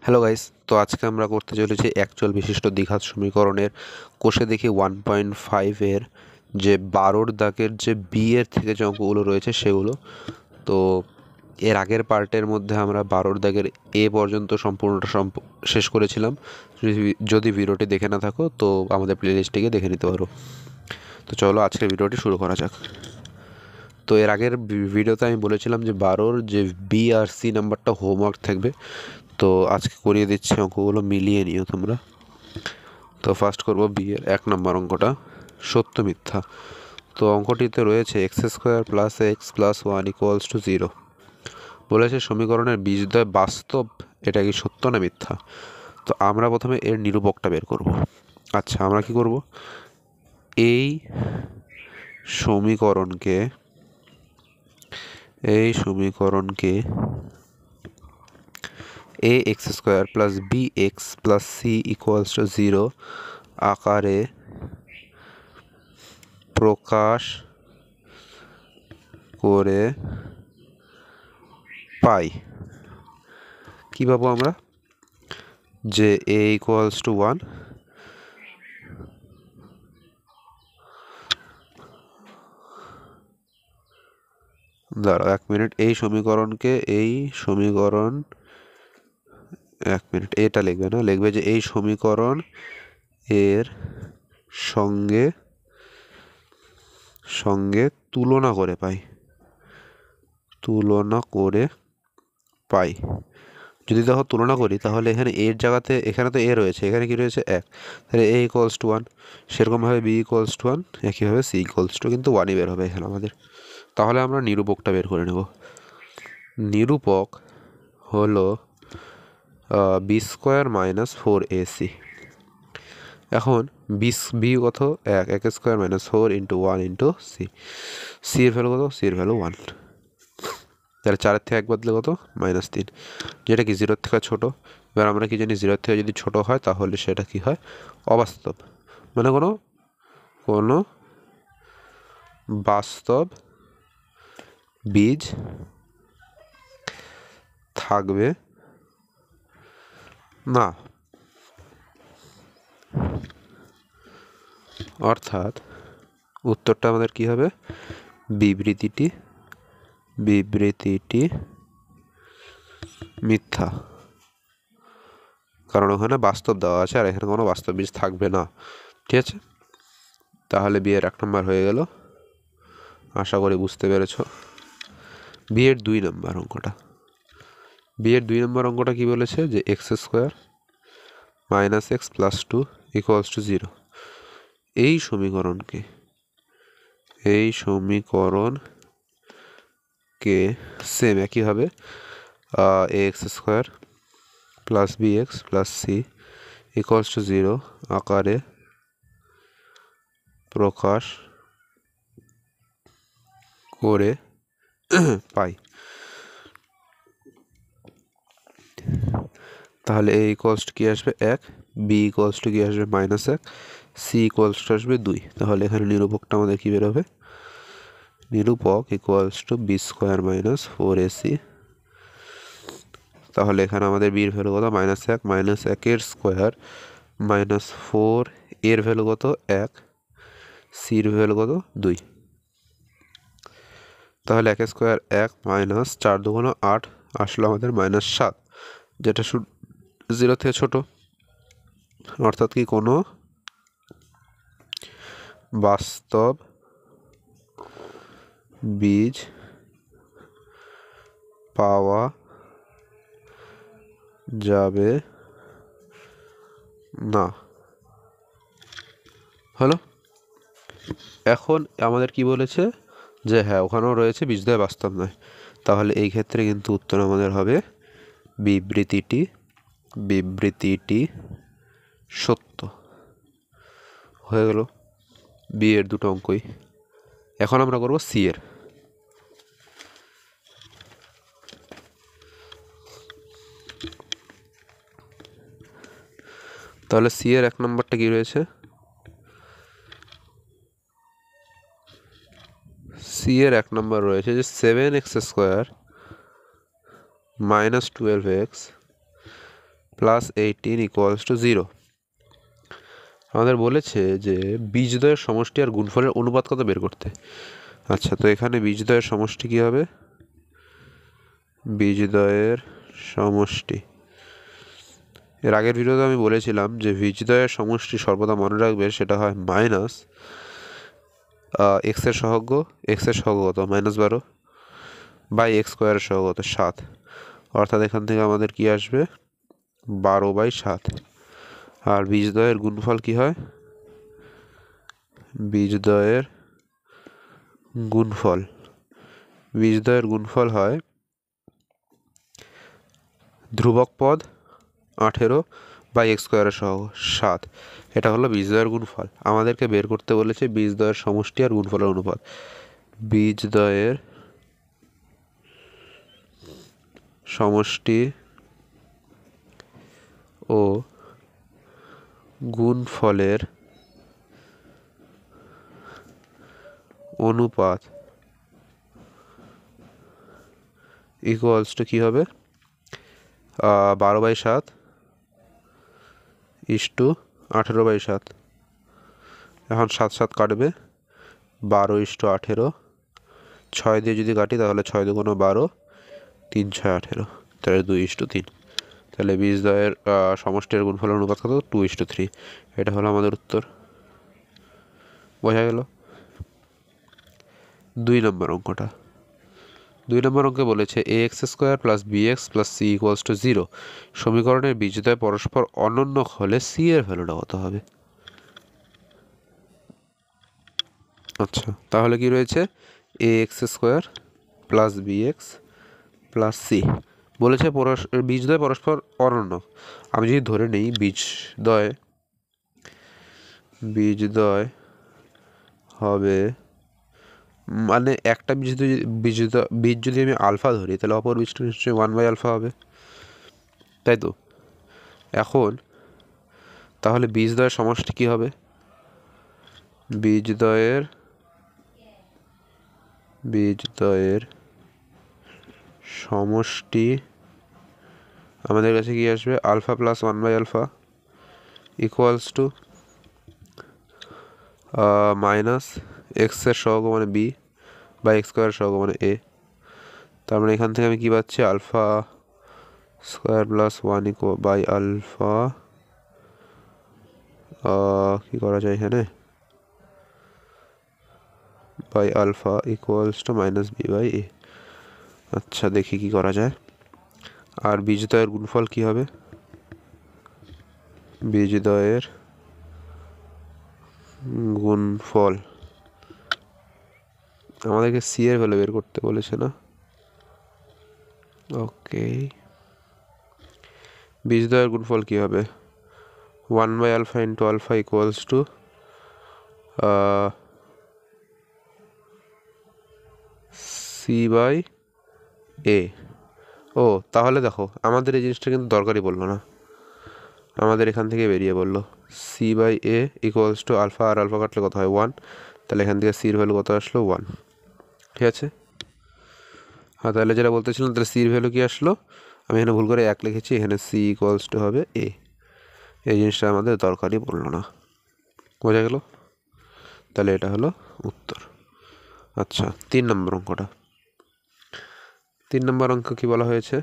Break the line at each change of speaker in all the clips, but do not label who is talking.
Hello guys, তো আজকে আমরা করতে চলেছি একচল বিশিষ্ট দ্বিঘাত সমীকরণের কোষে দেখি 1.5 এর যে 12 দাগের যে বি এর থেকে যে অঙ্কগুলো রয়েছে সেগুলো। তো এর আগের পার্টের মধ্যে আমরা 12 দাগের এ পর্যন্ত সম্পূর্ণটা শেষ করেছিলাম। যদি ভিডিওটি দেখে না থাকো তো আমাদের প্লেলিস্টটিকে দেখে নিতে পারো। তো চলো আজকের ভিডিওটি শুরু করা যাক। তো এর আগের ভিডিওতে আমি বলেছিলাম যে 12 যে বি আর সি নাম্বারটা হোমওয়ার্ক থাকবে। তো আজকে করিয়ে দিচ্ছি, অঙ্কগুলো মিলিয়ে নিও তোমরা। তো ফার্স্ট করব বি এর 1 নম্বর অঙ্কটা, সত্য মিথ্যা। তো অঙ্কটিতে রয়েছে x square plus x plus one equals to 0। বলেছে সমীকরণের বীজদ্বয় বাস্তব, এটা কি সত্য না মিথ্যা। তো আমরা প্রথমে এর নিরূপকটা বের করব। আচ্ছা, আমরা কি করব, এই সমীকরণকে a x square plus b x plus c equals to 0 আকারে প্রকাশ করে পাই। কী পাবো আমরা, যে এ ইকুয়ালস টু 1, দাঁড়াও 1 মিনিট, এই সমীকরণ 1 মিনিট, এটা লিখবে না, লিখবে যে এই সমীকরণ এর সঙ্গে তুলনা করে পাই। যদি দেখো তুলনা করি তাহলে এখানে এর জায়গাতে, এখানে তো এ রয়েছে, এখানে কি রয়েছে 1, তাহলে এ ইকুয়ালস টু 1, সেরকমভাবে বি ইকুয়ালস টু 1, একইভাবে সি ইকুয়ালস টু কিন্তু 1ই বের হবে এখানে আমাদের। তাহলে আমরা নিরূপকটা বের করে নেব। নিরূপক হলো বি স্কোয়ার মাইনাস 4ac। এখন বি কত, 1 square minus 4 into 1 into c. C এর ভ্যালু কত, সি এর ভ্যালু 1, তাহলে 4 থেকে 1 বদলে কত, -3, যেটা কি 0 থেকে ছোটো। এবার আমরা কি জানি, 0 থেকে যদি ছোট হয় তাহলে সেটা কি হয়, অবাস্তব, মানে কোনো বাস্তব বীজ থাকবে না। অর্থাৎ উত্তরটা আমাদের কি হবে, বিবৃতিটি মিথ্যা, কারণ ওখানে বাস্তব দেওয়া আছে আর এখানে কোনো বাস্তব বীজ থাকবে না। ঠিক আছে, তাহলে বিয়ের 1 নম্বর হয়ে গেল, আশা করি বুঝতে পেরেছ। বিয়ের 2 নম্বর অঙ্কটা কি বলেছে, যে x square minus x plus 2 equals to 0। এই সমীকরণকে সেম একইভাবে x square plus b x plus c equals to 0 আকারে প্রকাশ করে পাই। তাহলে এ ইকুয়ালস টু কী আসবে, 1, বি ইকুয়ালস টু কী আসবে, -1, সি ইকুয়ালস টু আসবে 2। তাহলে এখানে নিরূপকটা আমাদের কী বেরোবে, নিরূপক equals to b square minus 4ac। তাহলে এখানে আমাদের বির ভ্যালু কত, -1, -1 এর স্কোয়ার -4 এর ভ্যালু কত, 1, সির ভ্যালু কত, 2। তাহলে 1 স্কোয়ার 1 মাইনাস 4 2 8 আসলো আমাদের -7, যেটা 0 থেকে ছোট। অর্থাৎ কি কোনো বাস্তব বীজ পাওয়া যাবে না। হলো, এখন আমাদের কি বলেছে, যে হ্যাঁ ওখানেও রয়েছে বীজদ্বয় বাস্তব নয়। তাহলে এই ক্ষেত্রে কিন্তু উত্তর আমাদের হবে বিবৃতিটি সত্য। হয়ে গেল বি এর 2টো অঙ্কই। এখন আমরা করব সি এর। তাহলে সি এর 1 নম্বরটা কি রয়েছে, সি এর 1 নম্বর রয়েছে যে 7x² -12x plus 18 equals to 0। আমাদের বলেছে যে বীজদ্বয়ের সমষ্টি আর গুণফলের অনুপাত কত বের করতে। আচ্ছা, তো এখানে বীজদ্বয়ের সমষ্টি কী হবে? বীজদ্বয়ের সমষ্টি, এর আগের ভিডিওতে আমি বলেছিলাম যে বীজদ্বয়ের সমষ্টি সর্বদা মনে রাখবে, সেটা হয় মাইনাস এক্সের সহগ, এক্সের সহগ কত -12 বাই এক্স স্কোয়ারের সহগ কত 7, অর্থাৎ এখান থেকে আমাদের কি আসবে 12/7। আর বীজদ্বয়ের গুণফল কি হয়? বীজদ্বয়ের গুণফল হয় ধ্রুবক পদ 18 বাই এক্স স্কোয়ারের সহগ 7। এটা হলো বীজদ্বয়ের গুণফল। আমাদেরকে বের করতে বলেছে বীজদ্বয়ের সমষ্টি আর গুণফলের অনুপাত। বীজদ্বয়ের সমষ্টি ও গুণফলের অনুপাত ইকুয়ালস টু কী হবে? 12/7 ইস্টু 18/7। এখন 7 কাটবে, 12:18, 6 দিয়ে যদি কাটি তাহলে 6 দুগুণ 12, 3 6 18, তাহলে 2:3। তাহলে বীজদ্বয়ের সমষ্টির গুণফলের অনুপাত কত? 2:3। এটা হলো আমাদের উত্তর। বোঝা গেল? 2 নম্বর অঙ্কটা। 2 নম্বর অঙ্কে বলেছে ax² plus bx plus c equals to 0 সমীকরণের বীজদ্বয় পরস্পর অনন্য হলে c এর ভ্যালুটা কত হবে? আচ্ছা, তাহলে কি রয়েছে? ax² plus bx plus c বলেছে বীজদ্বয় পরস্পর অনন্য। আমি যদি ধরে নিই বীজদ্বয় হবে, মানে একটা বীজ যদি আমি আলফা ধরি তাহলে অপর বীজটা নিশ্চয়ই 1/α হবে, তাই তো? এখন তাহলে বীজদ্বয়ের সমষ্টি কী হবে? বীজদ্বয়ের সমষ্টি আমাদের কাছে কি আসবে? Alpha plus 1/α equals to minus এক্সের সহগ মানে বি বা এক্স স্কোয়ারের সহগ মানে এ। তার মানে এখান থেকে আমি কী পাচ্ছি? আলফা স্কোয়ার প্লাস 1/α, কী করা যায় এখানে? By alpha equals to minus b/a। আচ্ছা, দেখি কি করা যায়। আর বীজদ্বয়ের গুণফল কি হবে? বীজদ্বয়ের গুণফল আমাদেরকে সি এর ভ্যালু বের করতে বলেছে না? ওকে, বীজদ্বয়ের গুণফল কি হবে? 1/α into alpha equals to c/a। ও, তাহলে দেখো আমাদের এই জিনিসটা কিন্তু দরকারই পড়লো না, আমাদের এখান থেকে বেরিয়ে বললো c/a ইকুয়ালস টু আলফা, আর আলফা কাটলে কত হয়? 1। তাহলে এখান থেকে সির ভ্যালু কত আসলো? 1। ঠিক আছে? হ্যাঁ, তাহলে যেটা বলতেছিলাম, তাহলে সির ভ্যালু কি আসলো? আমি এখানে ভুল করে 1 লিখেছি, এখানে c ইকুয়ালস টু হবে a। এই জিনিসটা আমাদের দরকারই পড়লো না। বোঝা গেল? তাহলে এটা হলো উত্তর। আচ্ছা, 3 নম্বর অঙ্কটা। 3 নম্বর অঙ্ক কি বলা হয়েছে?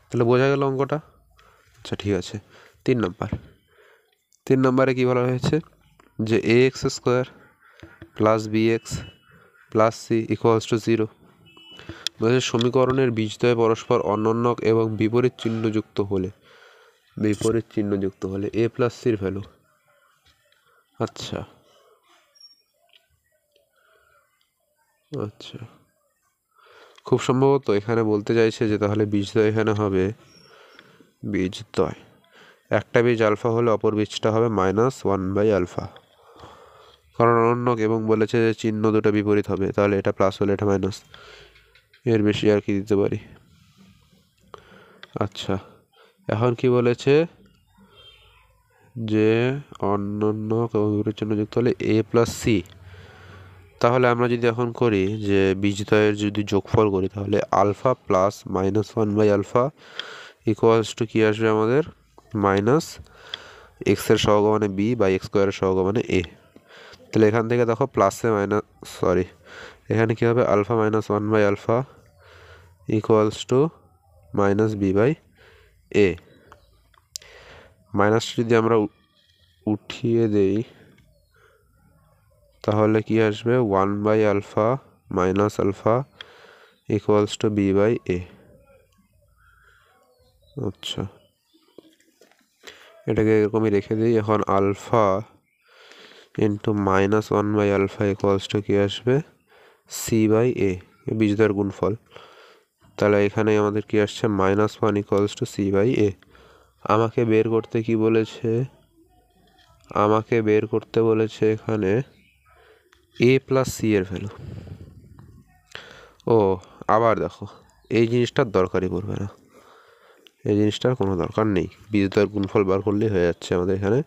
তাহলে বোঝা গেল অঙ্কটা? আচ্ছা, ঠিক আছে। 3 নম্বরে কি বলা হয়েছে? যে ax² plus bx plus c equals to 0 বলেছে সমীকরণের বীজদ্বয় পরস্পর অনন্য এবং বিপরীত চিহ্নযুক্ত হলে a প্লাস সির ভ্যালু। আচ্ছা, খুব সম্ভবত এখানে বলতে চাইছে যে তাহলে বীজদ্বয় এখানে হবে বীজদ্বয় একটা বীজ আলফা হলে অপর বীজটা হবে -1/α, কারণ অনন্য এবং বলেছে যে চিহ্ন দুটো বিপরীত হবে, তাহলে এটা প্লাস হলে এটা মাইনাস, এর বেশি আর কি দিতে পারি। আচ্ছা, এখন কি বলেছে? যে অনন্য এবং বিপরীত চিহ্নযুক্ত হলে a প্লাস সি। তাহলে আমরা যদি এখন করি যে বীজদ্বয়ের যদি যোগফল করি তাহলে আলফা প্লাস -1/α ইকুয়ালস টু কী আসবে আমাদের মাইনাস এক্সের সহগ বি বাই এক্স স্কোয়ারের সহগ এ। তাহলে এখান থেকে দেখো প্লাসে মাইনাস এখানে কী হবে alpha minus 1 by alpha equals to minus b by a. মাইনাসটা যদি আমরা উঠিয়ে দেই তাহলে কি আসবে 1 by alpha minus alpha equals to b by a. আচ্ছা, এটাকে এরকমই রেখে দিই। এখন alpha into minus 1 by alpha equals to কী আসবে সি বাই এ, বীজদ্বয়ের গুণফল। তাহলে এখানে আমাদের কি আসছে -1 ইকুয়ালস টু সি বাই এ। আমাকে বের করতে কি বলেছে, আমাকে বের করতে বলেছে এখানে এ প্লাস সি এর ভ্যালু। ও আবার দেখো এই জিনিসটার দরকারই পড়বে না, এই জিনিসটার কোনো দরকার নেই, বীজদ্বয়ের গুণফল বার করলেই হয়ে যাচ্ছে আমাদের এখানে।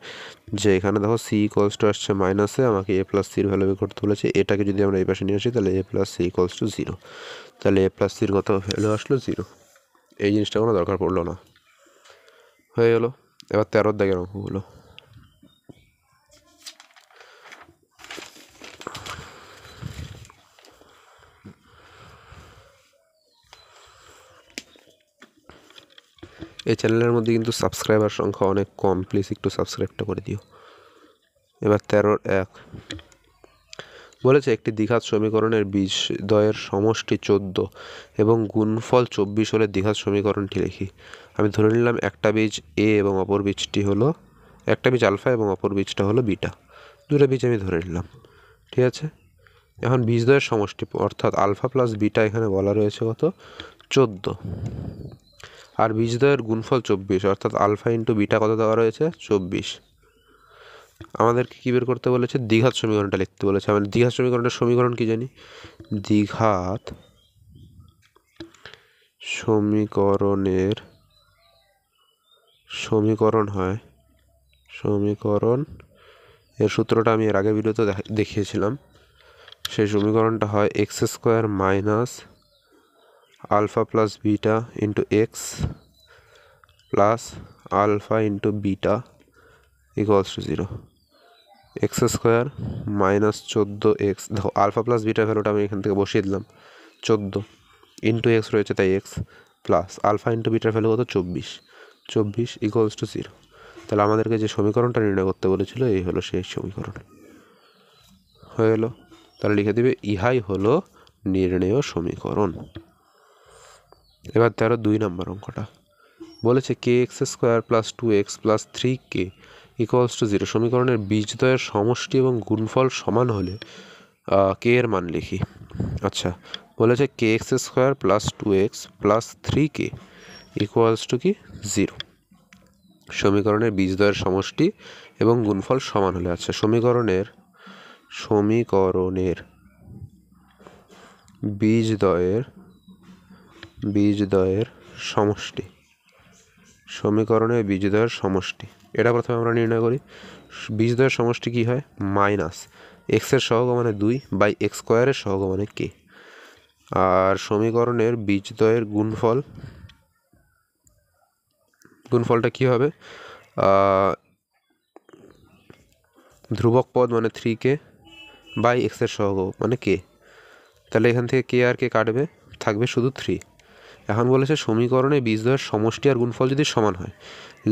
যে এখানে দেখো সি ইকুয়ালস টু আসছে মাইনাসে, আমাকে এ প্লাস সির ভ্যালু বের করতে বলেছে। এটাকে যদি আমরা এই পাশে নিয়ে আসি তাহলে এ প্লাস সি ইকুয়ালস টু 0। তাহলে এ প্লাস সির কত ভ্যালু আসলো 0। এই জিনিসটা কোনো দরকার পড়লো না, হয়ে গেলো। এবার 13 দাগের অঙ্কগুলো। এই চ্যানেলের মধ্যে কিন্তু সাবস্ক্রাইবার সংখ্যা অনেক কম, প্লিজ একটু সাবস্ক্রাইবটা করে দিও। এবার 13-1 বলেছে একটি দ্বিঘাত সমীকরণের বীজদ্বয়ের সমষ্টি 14 এবং গুণফল 24 হলে দ্বিঘাত সমীকরণটি লিখি। আমি ধরে নিলাম একটা বীজ এ এবং অপর বীজটি হলো, একটা বীজ আলফা এবং অপর বীজটা হলো বিটা, দুটো বীজ আমি ধরে নিলাম, ঠিক আছে। এখন বীজদ্বয়ের সমষ্টি অর্থাৎ আলফা প্লাস বিটা এখানে বলা রয়েছে কত 14, আর বীজদ্বয়ের গুণফল 24 অর্থাৎ আলফা ইন্টু বিটা কত দেওয়া রয়েছে 24। আমাদেরকে কী বের করতে বলেছে দ্বিঘাত সমীকরণটা লিখতে বলেছে। আমরা দ্বিঘাত সমীকরণের সমীকরণ কি জানি, দ্বিঘাত সমীকরণের সমীকরণ হয়, সমীকরণ এর সূত্রটা আমি এর আগের ভিডিওতে দেখিয়েছিলাম। সেই সমীকরণটা হয় x square minus alpha plus beta into x plus alpha into beta equals to 0। X square minus 14x, দেখো আলফা প্লাস বিটা ভ্যালুটা আমি এখান থেকে বসিয়ে দিলাম 14 ইন্টু এক্স রয়েছে তাই এক্স প্লাস আলফা ইন্টু বিটার ভ্যালু কত 24 ইকুয়ালস টু 0। তাহলে আমাদেরকে যে সমীকরণটা নির্ণয় করতে বলেছিল এই হলো সেই সমীকরণ, হয়ে গেলো। তাহলে লিখে দিবে ইহাই হলো নির্ণেয় সমীকরণ। এবার 2 নম্বর অঙ্কটা বলেছে k x square plus 2x plus 3k equals to 0 সমীকরণের বীজদ্বয়ের সমষ্টি এবং গুণফল সমান হলে কে এর মান লিখি। আচ্ছা, বলেছে k x square plus 2x plus 3k equals to কি 0 সমীকরণের বীজদ্বয়ের সমষ্টি এবং গুণফল সমান হলে। আচ্ছা, সমীকরণের বীজদ্বয়ের সমষ্টি, সমীকরণের বীজদ্বয়ের সমষ্টি এটা প্রথমে আমরা নির্ণয় করি। বীজদ্বয়ের সমষ্টি কি হয় মাইনাস এক্সের সহগ 2 বাই এক্স স্কোয়ারের সহগ কে, আর সমীকরণের বীজদ্বয়ের গুণফলটা কি হবে ধ্রুবক পদ 3k বাই এক্সের সহগ কে। তাহলে এখান থেকে কে আর কে কাটবে, থাকবে শুধু 3। এখন বলেছে সমীকরণে বীজদ্বয়ের সমষ্টি আর গুণফল যদি সমান হয়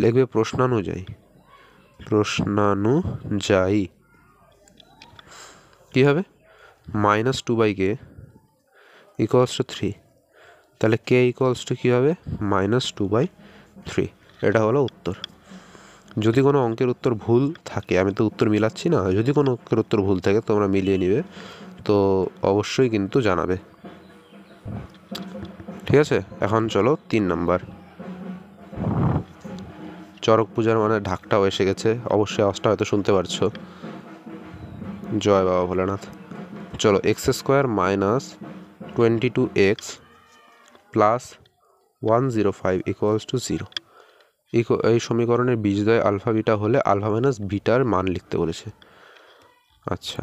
লিখবে প্রশ্নানুযায়ী কী হবে -2/k ইকুয়ালস টু 3। তাহলে কে ইকুয়ালস টু কী হবে -2/3। এটা হলো উত্তর। যদি কোনো অঙ্কের উত্তর ভুল থাকে, আমি তো উত্তর মিলাচ্ছি না, যদি কোনো অঙ্কের উত্তর ভুল থাকে তোমরা মিলিয়ে নিবে, তো অবশ্যই কিন্তু জানাবে, ঠিক আছে। এখন চলো 3 নম্বর। চড়ক পূজার ঢাকটাও এসে গেছে, অবশ্যই আওয়াজটা হয়তো শুনতে পারছো। জয় বাবা ভোলেনাথ। চলো x square minus 22x plus 105 equals to 0 এই সমীকরণের বীজদ্বয় আলফা বিটা হলে আলফা মাইনাস বিটার মান লিখতে বলেছে। আচ্ছা,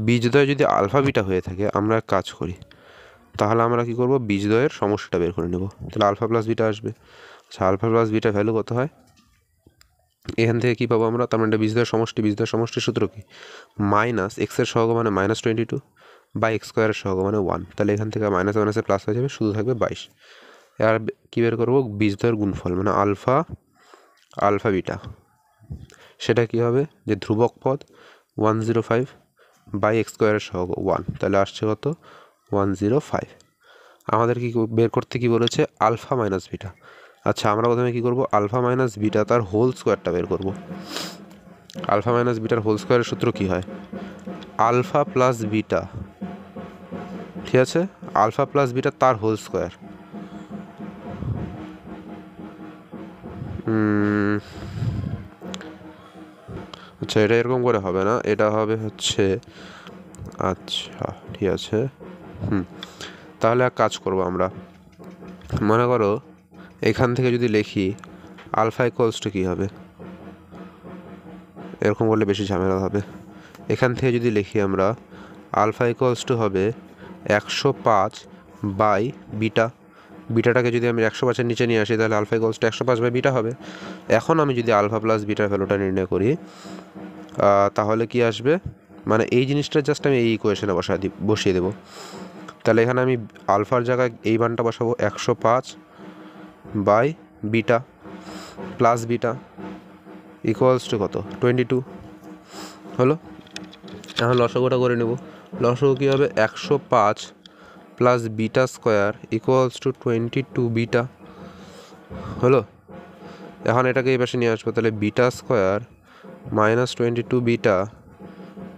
বীজদ্বয় যদি আলফা বিটা হয়ে থাকে আমরা এক কাজ করি, তাহলে আমরা কি করব, বীজদ্বয়ের সমষ্টিটা বের করে নেব। তাহলে আলফা প্লাস বিটা আসবে। আচ্ছা, আলফা প্লাস বিটা ভ্যালু কত হয়, এখান থেকে কী পাবো আমরা, তার মানে বীজদ্বয়ের সমষ্টির সূত্র কি, মাইনাস এক্সের সহগ মানে -22 বাই এক্স স্কোয়ারের সহগ মানে 1। তাহলে এখান থেকে মাইনাস মাইনাসে প্লাস হয়ে যাবে, শুধু থাকবে 22। এবার কী বের করবো, বীজদ্বয়ের গুণফল মানে আলফা বিটা, সেটা কি হবে, যে ধ্রুবক পদ 105 বাই এক্স স্কোয়ারের সহগ 1, তাহলে আসছে কত 105। আমাদের কি বের করতে কি বলেছে, আলফা মাইনাস বিটা। আচ্ছা, আমরা প্রথমে কী করব, আলফা মাইনাস বিটা তার হোল স্কোয়ারটা বের করব। আলফা মাইনাস বিটার হোল স্কোয়ারের সূত্র কী হয়, আলফা প্লাস বিটা, ঠিক আছে, আলফা প্লাস বিটা তার হোল স্কোয়ার। আচ্ছা, এটা এরকম করে হবে না, এটা হবে হচ্ছে, আচ্ছা ঠিক আছে, তাহলে এক কাজ করব আমরা, মনে করো এখান থেকে যদি লিখি আলফা ইকুয়ালস টু কী হবে, এরকম করলে বেশি ঝামেলা হবে। এখান থেকে যদি লিখি আমরা আলফা ইকুয়ালস টু হবে 105 বাই বিটা, বিটাটাকে যদি আমি 105-এর নিচে নিয়ে আসি তাহলে alpha equals to 105 by beta হবে। এখন আমি যদি আলফা প্লাস বিটার ভ্যালুটা নির্ণয় করি তাহলে কি আসবে, মানে এই জিনিসটা জাস্ট আমি এই ইকুয়েশনে বসিয়ে দেবো। তাহলে এখানে আমি আলফার জায়গায় এই মানটা বসাবো 105 by beta plus beta equals to কত, 22 হলো। এখন লসাগুটা করে নেব, লসাগু কী হবে, 105 plus beta square equals to 22 beta হলো। এখন এটাকে এই পাশে নিয়ে আসবো, তাহলে beta square -22 beta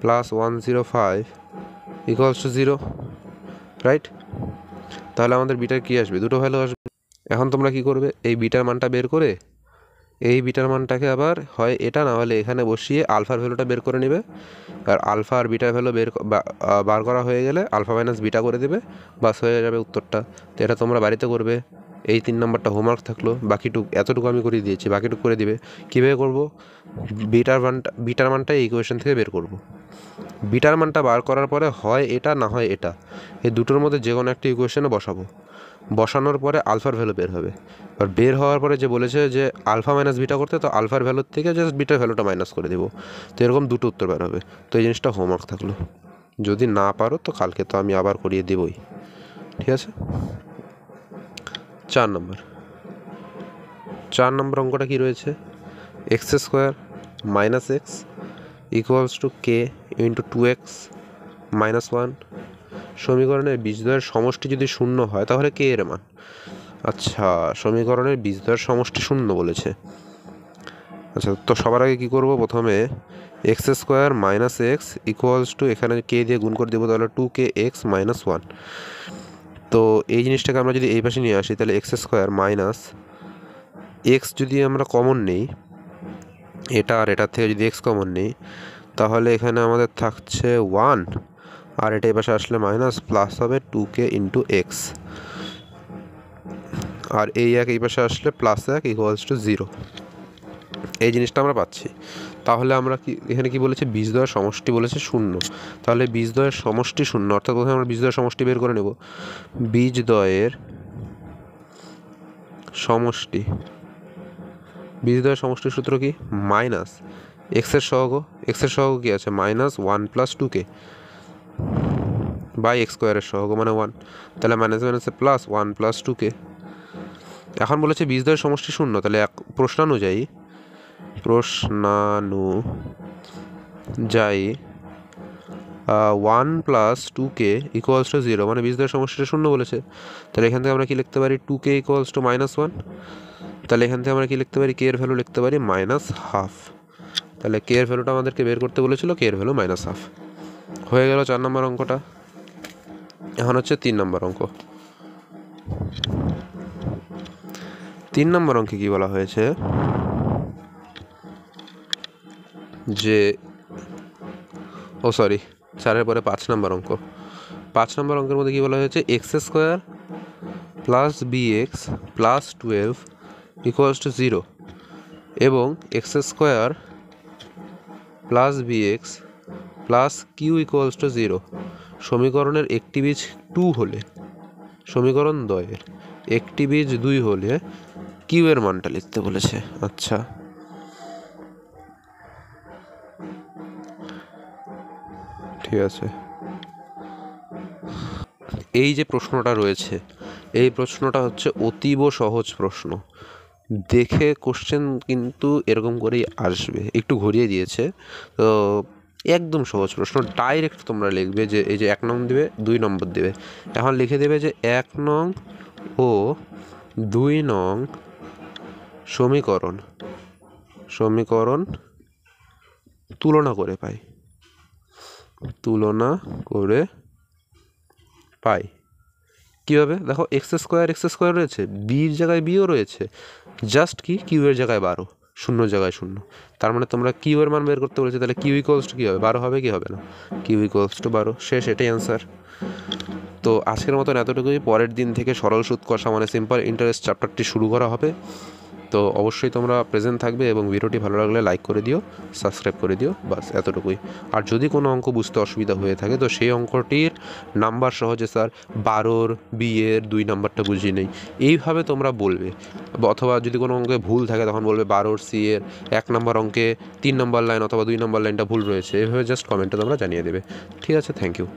plus 105 equals to 0, right. তাহলে আমাদের বিটার কী আসবে, দুটো ভ্যালু আসবে। এখন তোমরা কি করবে, এই বিটার মানটা বের করে এই বিটার মানটাকে আবার হয় এটা না হলে এখানে বসিয়ে আলফার ভ্যালুটা বের করে নেবে, আর আলফা আর বিটার ভ্যালু বার করা হয়ে গেলে আলফা মাইনাস বিটা করে দেবে, বাস হয়ে যাবে উত্তরটা। তো এটা তোমরা বাড়িতে করবে। এই 3 নম্বরটা হোমওয়ার্ক থাকলো, এতটুকু আমি করে দিয়েছি, বাকিটুকু করে দিবে। কীভাবে করব, বিটার মানটা এই ইকুয়েশন থেকে বের করব। বিটার মানটা বার করার পরে হয় এটা না হয় এটা, এই দুটোর মধ্যে যে কোনো একটা ইকুয়েশনে বসাবো, বসানোর পরে আলফার ভ্যালু বের হবে। আর বের হওয়ার পরে যে বলেছে যে আলফা মাইনাস বিটা করতে, তো আলফার ভ্যালুর থেকে জাস্ট বিটার ভ্যালুটা মাইনাস করে দেবো। তো এরকম দুটো উত্তর বের হবে। তো এই জিনিসটা হোমওয়ার্ক থাকলো, যদি না পারো তো কালকে তো আমি আবার করিয়ে দেবই, ঠিক আছে। 4 নম্বর অঙ্কটা কি রয়েছে, x square minus x equals to K into 2x minus 1। সমীকরণের বীজদ্বয়ের সমষ্টি যদি শূন্য হয় তাহলে কে এর মান। আচ্ছা, সমীকরণের বীজদ্বয়ের সমষ্টি শূন্য বলেছে। আচ্ছা, তো সবার আগে কী করবো, প্রথমে x square minus x equals to, এখানে কে দিয়ে গুণ করে দেবো, তাহলে 2kx মাইনাস 1। তো এই জিনিসটাকে আমরা যদি এই পাশে নিয়ে আসি তাহলে এক্স স্কোয়ার মাইনাস এক্স যদি আমরা কমন নেই, এটা আর এটার থেকে যদি এক্স কমন নেই তাহলে এখানে আমাদের থাকছে 1, আর এটা এই পাশে আসলে মাইনাস, প্লাস হবে 2k ইন্টু এক্স, আর এই এই পাশে আসলে প্লাস 1 ইকুয়ালস টু 0। এই জিনিসটা আমরা পাচ্ছি। তাহলে আমরা কি এখানে কি বলেছে, বীজদ্বয়ের সমষ্টি বলেছে শূন্য। তাহলে বীজদ্বয়ের সমষ্টি শূন্য, অর্থাৎ প্রথমে আমরা বীজদ্বয়ের সমষ্টি বের করে নেব। বীজদ্বয়ের সমষ্টির সূত্র কি, মাইনাস এক্সের সহগ কি আছে, -1 প্লাস 2k বাই এক্স স্কোয়ারের সহগ মানে 1, তাহলে মাইনাস মাইনাসে প্লাস 1 প্লাস 2k। এখন বলেছে বীজদ্বয়ের সমষ্টি শূন্য, তাহলে প্রশ্নানুযায়ী 1 প্লাস 2k ইকুয়ালস টু 0, মানে বীজদ্বয়ের সমষ্টিটা শূন্য বলেছে। তাহলে এখান থেকে আমরা কি লিখতে পারি, 2k ইকুয়ালস টু -1। তাহলে এখান থেকে আমরা কি লিখতে পারি, কে এর ভ্যালু লিখতে পারি -1/2। তাহলে কে এর ভ্যালুটা আমাদেরকে বের করতে বলেছিল, কে এর ভ্যালু -1/2 হয়ে গেল 4 নম্বর অঙ্কটা। এখন হচ্ছে 3 নম্বর অঙ্ক। 3 নম্বর অঙ্কে কি বলা হয়েছে, যে 4-এর পরে 5 নম্বর অঙ্ক। 5 নম্বর অঙ্কের মধ্যে কি বলা হয়েছে, x square plus bx plus 12 equals to 0 এবং x square plus bx plus q equals to 0 সমীকরণের একটি বীজ 2 হলে সমীকরণ দ্বয়ের একটি বীজ 2 হলে কিউ এর মানটা লিখতে বলেছে। আচ্ছা, ঠিক আছে। এই যে প্রশ্নটা রয়েছে, এই প্রশ্নটা হচ্ছে অতীব সহজ প্রশ্ন। দেখে কোশ্চেন কিন্তু এরকম করেই আসবে, একটু ঘুরিয়ে দিয়েছে। তো একদম সহজ প্রশ্ন, ডাইরেক্ট তোমরা লিখবে যে এই যে 1 নং দেবে, 2 নম্বর দেবে। এখন লিখে দেবে যে 1 নং ও 2 নং সমীকরণ তুলনা করে পাই। কীভাবে? দেখো, এক্স স্কোয়ার রয়েছে, বির জায়গায় বিও রয়েছে, জাস্ট কি কিউ এর জায়গায় 12, শূন্য জায়গায় 0। তার মানে তোমরা কিউ এর মান বের করতে বলেছে, তাহলে কিউ ইকুয়ালস টু কী হবে? 12 হবে কি হবে না? কিউ ইকুয়ালস টু 12, শেষ, এটাই অ্যান্সার। তো আজকের মতন এতটুকুই। পরের দিন থেকে সরল সুদ কষা মানে সিম্পল ইন্টারেস্ট চ্যাপ্টারটি শুরু করা হবে। তো অবশ্যই তোমরা প্রেজেন্ট থাকবে এবং ভিডিওটি ভালো লাগলে লাইক করে দিও, সাবস্ক্রাইব করে দিও, বাস এতটুকুই। আর যদি কোনো অঙ্ক বুঝতে অসুবিধা হয়ে থাকে তো সেই অঙ্কটির নাম্বার সহজে স্যার 12 বিয়ের 2 নাম্বারটা বুঝিয়ে নেই, এইভাবে তোমরা বলবে। অথবা যদি কোনো অঙ্কে ভুল থাকে তখন বলবে 12 সি এর 1 নম্বর অঙ্কে 3 নম্বর লাইন অথবা 2 নম্বর লাইনটা ভুল রয়েছে, এভাবে জাস্ট কমেন্টে তোমরা জানিয়ে দেবে। ঠিক আছে, থ্যাংক ইউ।